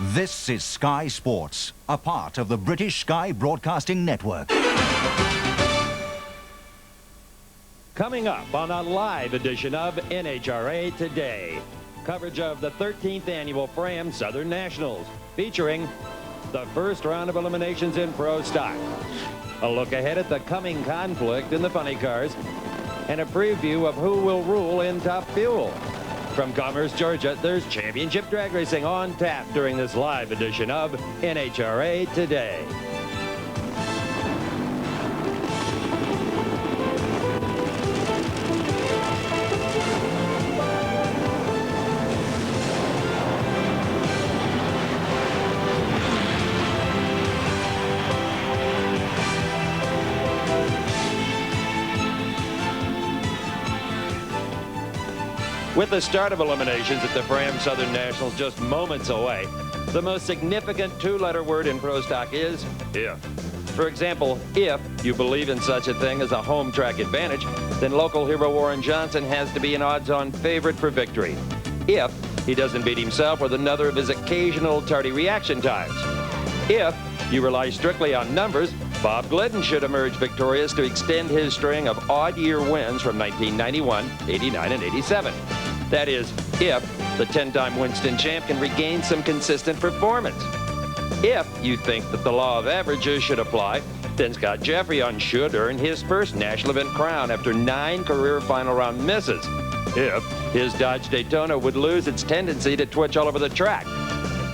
This is Sky Sports, a part of the British Sky Broadcasting Network. Coming up on a live edition of NHRA Today, coverage of the 13th annual Fram Southern Nationals, featuring the first round of eliminations in pro stock, a look ahead at the coming conflict in the funny cars, and a preview of who will rule in Top Fuel. From Commerce, Georgia, there's championship drag racing on tap during this live edition of NHRA Today. With the start of eliminations at the Fram Southern Nationals just moments away, the most significant two-letter word in pro stock is if. For example, if you believe in such a thing as a home track advantage, then local hero Warren Johnson has to be an odds-on favorite for victory. If he doesn't beat himself with another of his occasional tardy reaction times. If you rely strictly on numbers, Bob Glidden should emerge victorious to extend his string of odd-year wins from 1991, 89, and 87. That is, if the 10-time Winston champ can regain some consistent performance. If you think that the law of averages should apply, then Scott Jeffrey should earn his first national event crown after 9 career final round misses. If his Dodge Daytona would lose its tendency to twitch all over the track.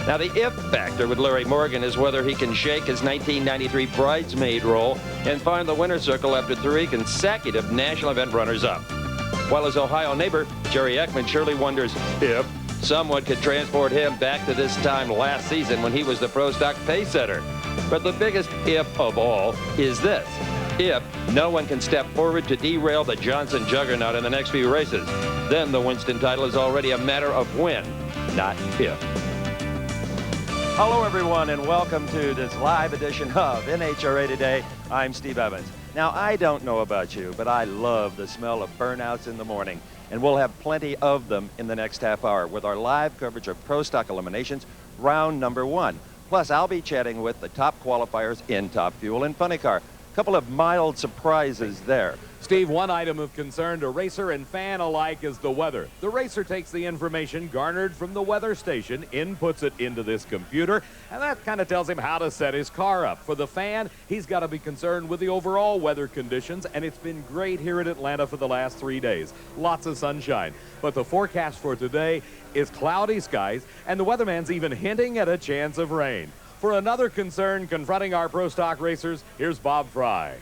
Now, the if factor with Larry Morgan is whether he can shake his 1993 bridesmaid role and find the winner's circle after 3 consecutive national event runners-up. While his Ohio neighbor, Jerry Ekman, surely wonders if someone could transport him back to this time last season when he was the pro stock pace setter. But the biggest if of all is this. If no one can step forward to derail the Johnson juggernaut in the next few races, then the Winston title is already a matter of when, not if. Hello, everyone, and welcome to this live edition of NHRA Today. I'm Steve Evans. Now, I don't know about you, but I love the smell of burnouts in the morning, and we'll have plenty of them in the next half hour with our live coverage of pro stock eliminations, round number 1. Plus, I'll be chatting with the top qualifiers in Top Fuel and Funny Car. A couple of mild surprises there. Steve, one item of concern to racer and fan alike is the weather. The racer takes the information garnered from the weather station, inputs it into this computer, and that kind of tells him how to set his car up. For the fan, he's got to be concerned with the overall weather conditions, and it's been great here in Atlanta for the last 3 days. Lots of sunshine. But the forecast for today is cloudy skies, and the weatherman's even hinting at a chance of rain. For another concern confronting our pro stock racers, here's Bob FREY.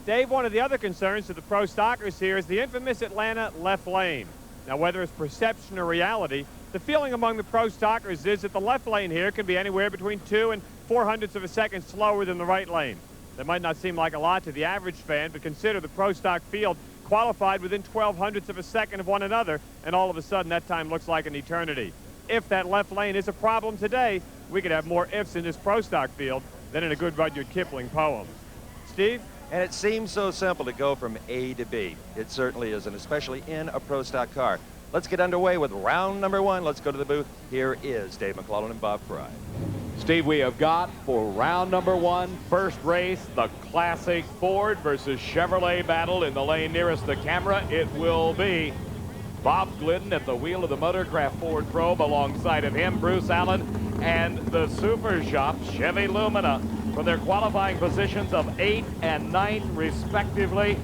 Dave, one of the other concerns to the pro stockers here is the infamous Atlanta left lane. Now, whether it's perception or reality, the feeling among the pro stockers is that the left lane here can be anywhere between 2 and 400ths of a second slower than the right lane. That might not seem like a lot to the average fan, but consider the pro stock field qualified within 1200ths of a second of one another, and all of a sudden that time looks like an eternity. If that left lane is a problem today, we could have more ifs in this pro stock field than in a good Rudyard Kipling poem. Steve? And it seems so simple to go from A to B. It certainly isn't, especially in a pro stock car. Let's get underway with round number 1. Let's go to the booth. Here is Dave McClellan and Bob FREY. Steve, we have got for round number 1, first race, the classic Ford versus Chevrolet battle. In the lane nearest the camera, it will be Bob Glidden at the wheel of the Motorcraft Ford Probe. Alongside of him, Bruce Allen and the Super Shop Chevy Lumina from their qualifying positions of 8th and 9th, respectively.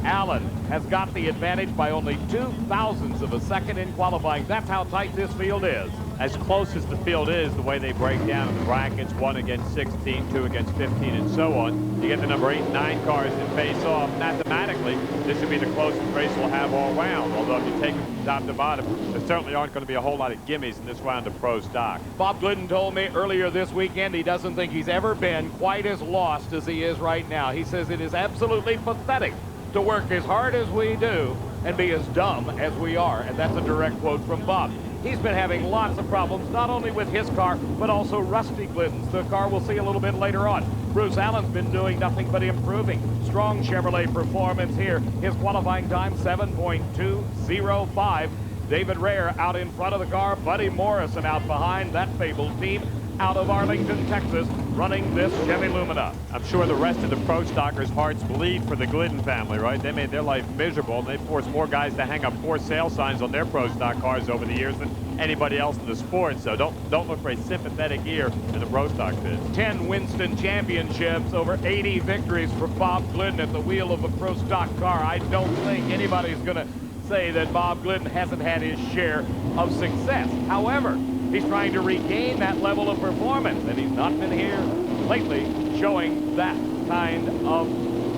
Allen has got the advantage by only 0.02 of a second in qualifying. That's how tight this field is. As close as the field is, the way they break down in the brackets, 1 against 16, 2 against 15, and so on, you get the number 8 and 9 cars that face off. Mathematically, this would be the closest race we'll have all round, although if you take it from top to bottom, there certainly aren't going to be a whole lot of gimmies in this round of pro stock. Bob Glidden told me earlier this weekend he doesn't think he's ever been quite as lost as he is right now. He says it is absolutely pathetic to work as hard as we do and be as dumb as we are, and that's a direct quote from Bob. He's been having lots of problems, not only with his car, but also Rusty Glidden's, the car we'll see a little bit later on. Bruce Allen's been doing nothing but improving. Strong Chevrolet performance here. His qualifying time, 7.205. David Rare out in front of the car. Buddy Morrison out behind. That fabled team out of Arlington, Texas, running this Chevy Lumina. I'm sure the rest of the Pro Stockers' hearts bleed for the Glidden family, right? They made their life miserable, and they forced more guys to hang up for sale signs on their Pro Stock cars over the years than anybody else in the sport. So don't look for a sympathetic ear in the Pro Stock biz. 10 Winston championships, over 80 victories for Bob Glidden at the wheel of a Pro Stock car. I don't think anybody's going to say that Bob Glidden hasn't had his share of success. However, he's trying to regain that level of performance, and he's not been here lately showing that kind of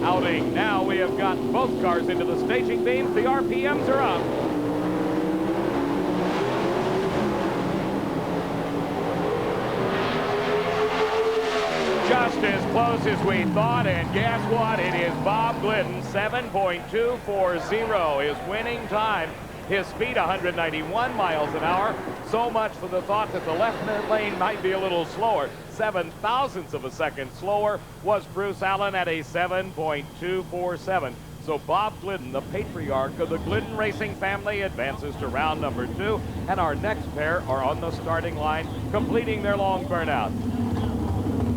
outing. Now we have got both cars into the staging beams. The RPMs are up. Just as close as we thought, and guess what? It is Bob Glidden, 7.240, his winning time. His speed, 191 miles an hour. So much for the thought that the left lane might be a little slower. 7 thousandths of a second slower was Bruce Allen at a 7.247. So Bob Glidden, the patriarch of the Glidden Racing family, advances to round number 2. And our next pair are on the starting line, completing their long burnout.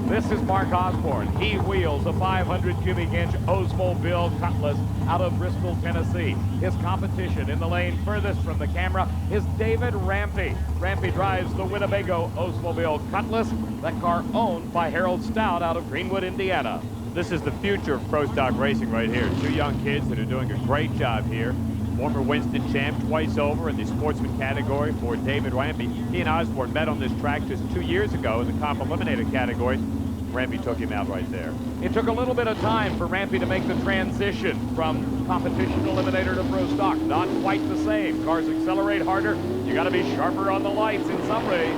This is Mark Osborne. He wheels a 500 cubic inch Oldsmobile Cutlass out of Bristol, Tennessee. His competition in the lane furthest from the camera is David Rampy. Rampy drives the Winnebago Oldsmobile Cutlass, that car owned by Harold Stout out of Greenwood, Indiana. This is the future of Pro Stock racing right here. 2 young kids that are doing a great job here. Former Winston champ twice over in the sportsman category for David Rampy. He and Osborne met on this track just 2 years ago in the comp eliminator category. Rampy took him out right there. It took a little bit of time for Rampy to make the transition from competition eliminator to Pro Stock. Not quite the same. Cars accelerate harder. You got to be sharper on the lights in some ways.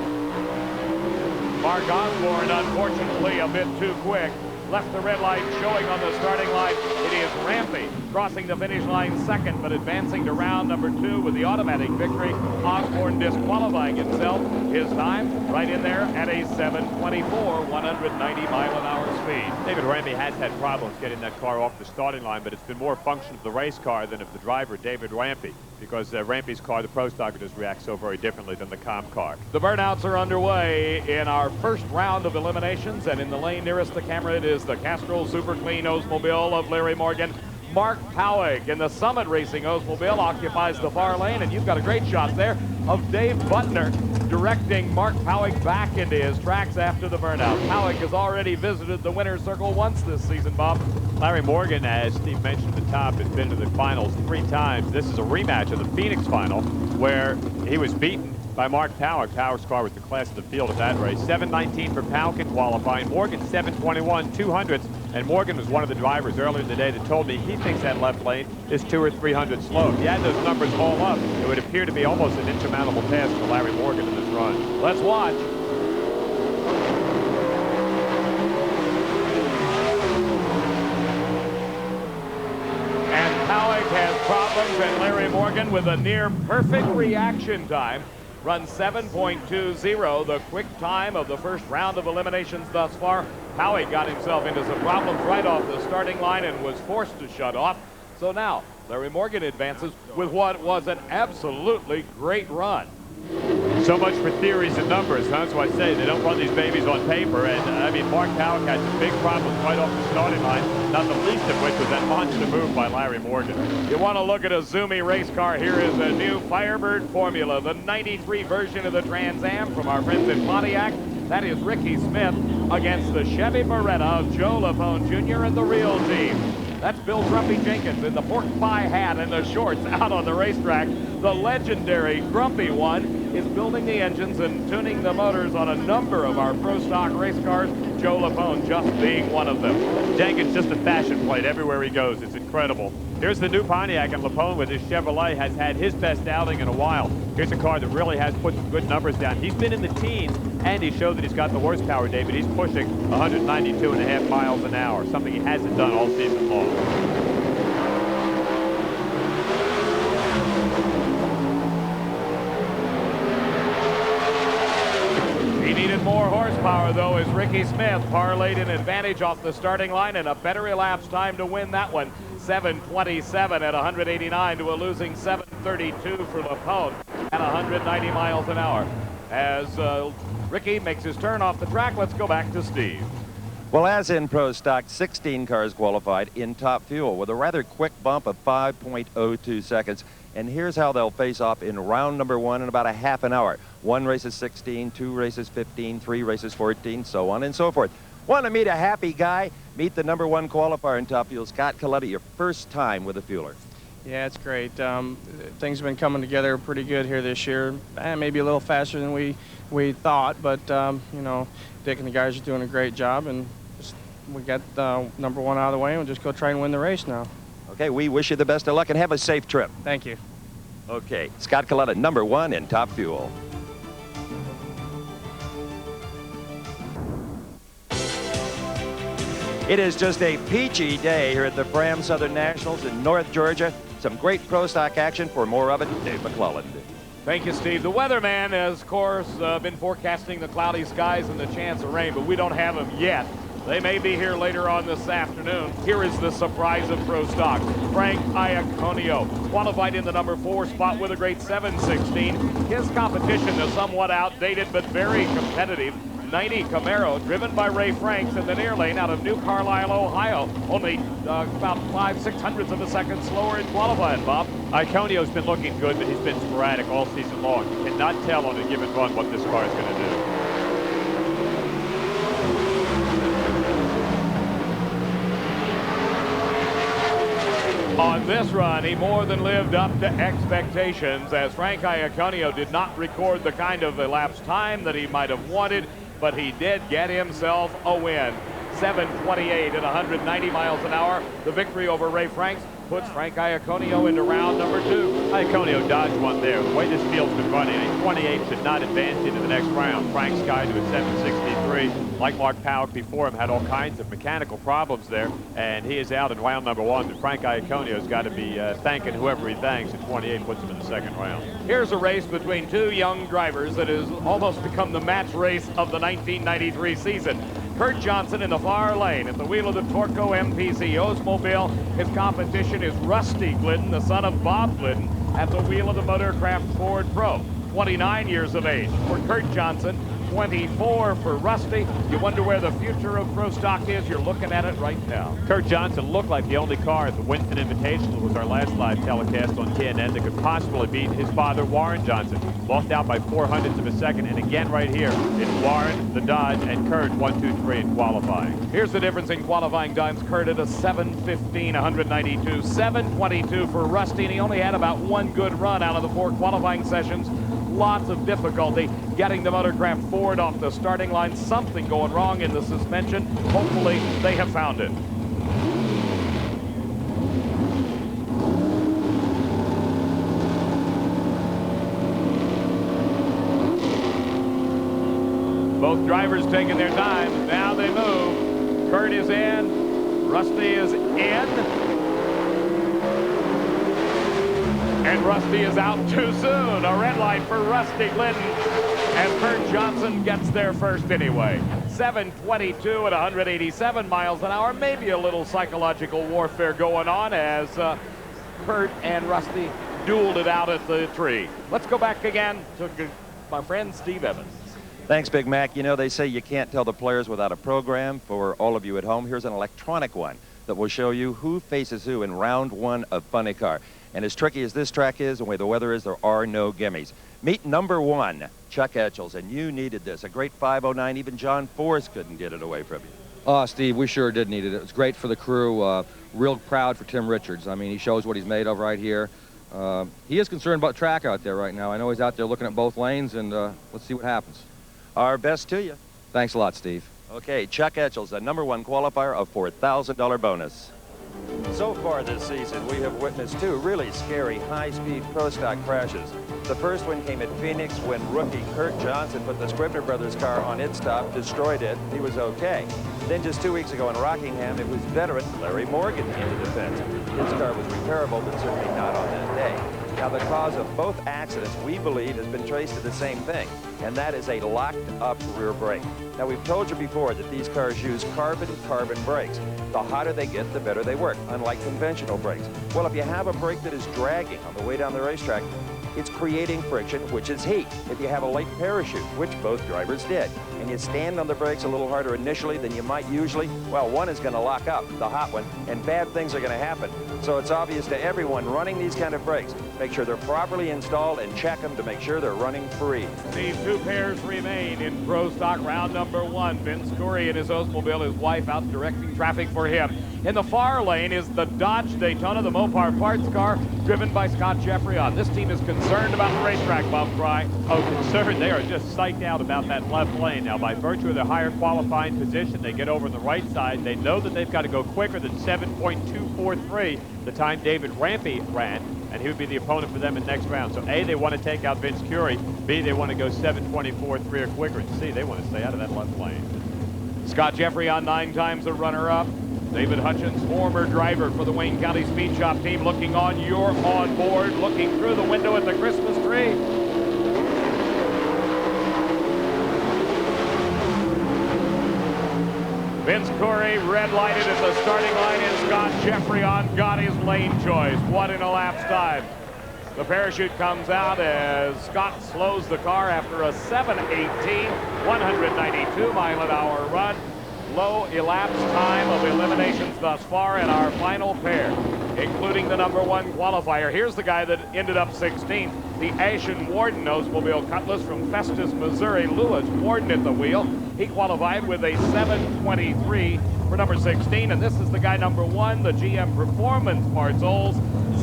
Mark Osborne, unfortunately, a bit too quick. Left the red light showing on the starting line. It is Rampy crossing the finish line second, but advancing to round number 2 with the automatic victory. Osborne disqualifying himself. His time right in there at a 7:24, 190 mile an hour speed. David Rampy has had problems getting that car off the starting line, but it's been more a function of the race car than of the driver, David Rampy, because Rampy's car, the Pro Stocker, just reacts so very differently than the comp car. The burnouts are underway in our first round of eliminations, and in the lane nearest the camera, it is the Castrol Super Clean Oldsmobile of Larry Morgan. Mark Powig in the Summit Racing Oldsmobile occupies the far lane, and you've got a great shot there of Dave Butner directing Mark Powig back into his tracks after the burnout. Powig has already visited the winner's circle once this season, Bob. Larry Morgan, as Steve mentioned at the top, has been to the finals 3 times. This is a rematch of the Phoenix final where he was beaten by Mark Powig. Powig's car was the class of the field at that race. 7:19 for Powig in qualifying. Morgan 7:21, 200ths. And Morgan was one of the drivers earlier in the day that told me he thinks that left lane is 200 or 300 slow. If you add those numbers all up, it would appear to be almost an insurmountable task for Larry Morgan in this run. Let's watch. And Powig has problems, and Larry Morgan with a near perfect reaction time. Runs 7.20, the quick time of the first round of eliminations thus far. Powig got himself into some problems right off the starting line and was forced to shut off. So now, Larry Morgan advances with what was an absolutely great run. So much for theories and numbers. That's why I say they don't run these babies on paper. And I mean, Mark Powig had some big problems right off the starting line, not the least of which was that monster move by Larry Morgan. You want to look at a zoomy race car? Here is a new Firebird Formula, the 93 version of the Trans Am from our friends in Pontiac. That is Ricky Smith against the Chevy Beretta of Joe Lapone Jr. and the Real Team. That's Bill Grumpy Jenkins in the pork pie hat and the shorts out on the racetrack. The legendary Grumpy one is building the engines and tuning the motors on a number of our Pro Stock race cars, Joe Lapone just being one of them. Jenkins just a fashion plate everywhere he goes. It's incredible. Here's the new Pontiac, and Lapone with his Chevrolet has had his best outing in a while. Here's a car that really has put some good numbers down. He's been in the teens, and he showed that he's got the horsepower, David. He's pushing 192.5 miles an hour, something he hasn't done all season long. He needed more horsepower, though, as Ricky Smith parlayed an advantage off the starting line and a better elapsed time to win that one. 7:27 at 189 to a losing 7. 132 for Lapone at 190 miles an hour. As Ricky makes his turn off the track, let's go back to Steve. Well, as in Pro Stock, 16 cars qualified in top fuel with a rather quick bump of 5.02 seconds. And here's how they'll face off in round number 1 in about a half an hour. 1 race is 16, 2 races 15, 3 races 14, so on and so forth. Want to meet a happy guy? Meet the number 1 qualifier in top fuel, Scott KALITTA, your first time with a fueler. Yeah, it's great. Things have been coming together pretty good here this year. Maybe a little faster than we thought, but you know, Dick and the guys are doing a great job, and we got number 1 out of the way, and we'll just go try and win the race now. Okay, we wish you the best of luck and have a safe trip. Thank you. Okay, Scott KALITTA, number 1 in top fuel. It is just a peachy day here at the Fram Southern Nationals in North Georgia. Some great pro stock action. For more of it, Dave McClelland. Thank you, Steve. The weatherman has, of course, been forecasting the cloudy skies and the chance of rain, but we don't have them yet. They may be here later on this afternoon. Here is the surprise of pro stock. Frank Iaconio qualified in the number 4 spot with a great 7:16. His competition is somewhat outdated but very competitive. 90 Camaro, driven by Ray Franks in the near lane out of New Carlisle, Ohio. Only about 5/600ths of a second slower in qualifying, Bob. Iaconio's been looking good, but he's been sporadic all season long. You cannot tell on a given run what this car is going to do. On this run, he more than lived up to expectations, as Frank Iaconio did not record the kind of elapsed time that he might have wanted, but he did get himself a win. 7:28 at 190 miles an hour. The victory over Ray Franks puts Frank Iaconio into round number 2. Iaconio dodged one there. The way this field's been running, a 28 should not advance into the next round. Frank's guy to a 7:63. Like Mark Powell before him, had all kinds of mechanical problems there, and he is out in round number 1. But Frank Iaconio's got to be thanking whoever he thanks, and 28 puts him in the second round. Here's a race between 2 young drivers that has almost become the match race of the 1993 season. Kurt Johnson in the far lane at the wheel of the Torco MPC Oldsmobile. His competition is Rusty Glidden, the son of Bob Glidden, at the wheel of the Motorcraft Ford Pro. 29 years of age for Kurt Johnson, 24 for Rusty. You wonder where the future of pro stock is. You're looking at it right now. Kurt Johnson looked like the only car at the Winston Invitational, was our last live telecast on TNN, that could possibly beat his father, Warren Johnson. Lost out by 0.04 of a second, and again right here, it's Warren, the Dodge, and Kurt 1, 2, 3 in qualifying. Here's the difference in qualifying times. Kurt at a 7:15, 192. 7:22 for Rusty, and he only had about 1 good run out of the 4 qualifying sessions. Lots of difficulty getting the Motorcraft Ford off the starting line. Something going wrong in the suspension. Hopefully they have found it. Both drivers taking their time. Now they move. Kurt is in. Rusty is in. And Rusty is out too soon. A red light for Rusty Glidden as Kurt Johnson gets there first anyway. 7:22 at 187 miles an hour. Maybe a little psychological warfare going on as Kurt and Rusty dueled it out at the tree. Let's go back again to my friend Steve Evans. Thanks, Big Mac. You know, they say you can't tell the players without a program. For all of you at home, here's an electronic one that will show you who faces who in round 1 of Funny Car. And as tricky as this track is, the way the weather is, there are no gimmies. Meet number 1, Chuck Etchells, and you needed this. A great 5:09. Even John Force couldn't get it away from you. Oh, Steve, we sure did need it. It was great for the crew. Real proud for Tim Richards. I mean, he shows what he's made of right here. He is concerned about track out there right now. I know he's out there looking at both lanes, and let's see what happens. Our best to you. Thanks a lot, Steve. Okay, Chuck Etchells, the number 1 qualifier of $4,000 bonus. So far this season, we have witnessed 2 really scary high-speed pro stock crashes. The first one came at Phoenix when rookie Kurt Johnson put the Scribner brothers car on its stop, destroyed it. He was okay. Then just 2 weeks ago in Rockingham, it was veteran Larry Morgan into the fence. His car was repairable, but certainly not on that day. Now, the cause of both accidents, we believe, has been traced to the same thing, and that is a locked-up rear brake. Now, we've told you before that these cars use carbon brakes. The hotter they get, the better they work, unlike conventional brakes. Well, if you have a brake that is dragging on the way down the racetrack, it's creating friction, which is heat. If you have a light parachute, which both drivers did, and you stand on the brakes a little harder initially than you might usually, well, one is going to lock up, the hot one, and bad things are going to happen. So it's obvious to everyone running these kind of brakes, make sure they're properly installed and check them to make sure they're running free. These two pairs remain in Pro Stock round number 1. Vince Curry in his Oldsmobile, his wife out directing traffic for him. In the far lane is the Dodge Daytona, the Mopar parts car, driven by Scott Jeffrey. This team is concerned about the racetrack, Bob Fry. Oh, concerned? They are just psyched out about that left lane. Now, by virtue of their higher qualifying position, they get over on the right side. They know that they've got to go quicker than 7.243, the time David Rampy ran, and he would be the opponent for them in next round. So, A, they want to take out Vince Curry. B, they want to go 7.24.3 or quicker. And C, they want to stay out of that left lane. Scott Jeffrey 9 times the runner-up. David Hutchins, former driver for the Wayne County Speed Shop team, looking on. You're on board, looking through the window at the Christmas tree. Vince Curry red-lighted at the starting line, and Scott Jeffrey got his lane choice. What an elapsed time. The parachute comes out as Scott slows the car after a 7:18, 192-mile-an-hour run. Low elapsed time of eliminations thus far in our final pair, including the number 1 qualifier. Here's the guy that ended up 16th, the Ashen Warden Oldsmobile Cutlass from Festus, Missouri. Lewis Warden at the wheel. He qualified with a 7:23 for number 16, and this is the guy number 1, the GM Performance Parts Olds,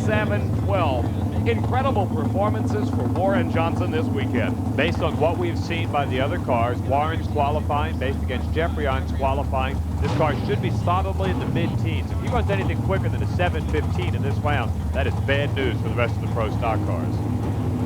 7:12. Incredible performances for Warren Johnson this weekend. Based on what we've seen by the other cars, Warren's qualifying, based against Jeffrey's qualifying, this car should be solidly in the mid-teens. If he runs anything quicker than a 7:15 in this round, that is bad news for the rest of the Pro Stock cars.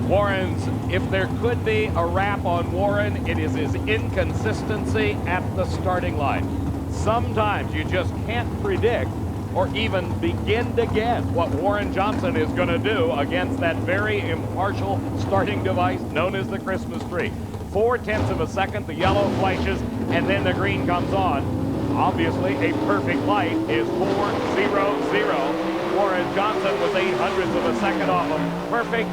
Warren's, if there could be a rap on Warren, it is his inconsistency at the starting line. Sometimes you just can't predict or even begin to guess what Warren Johnson is going to do against that very impartial starting device known as the Christmas tree. 0.4 of a second, the yellow flashes, and then the green comes on. Obviously, a perfect light is 4:00. Warren Johnson was 0.08 of a second off of perfect.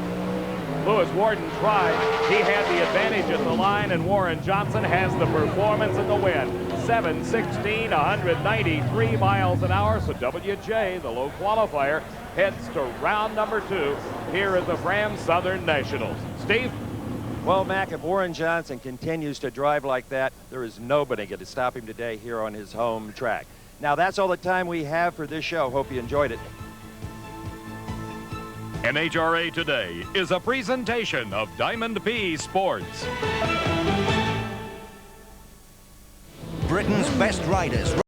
Lewis Warden tried. He had the advantage at the line, and Warren Johnson has the performance in the win. 7:16, 193 miles an hour. So WJ, the low qualifier, heads to round number 2 here at the Fram Southern Nationals. Steve? Well, Mac, if Warren Johnson continues to drive like that, there is nobody going to stop him today here on his home track. Now, that's all the time we have for this show. Hope you enjoyed it. NHRA Today is a presentation of Diamond P Sports. Britain's best riders.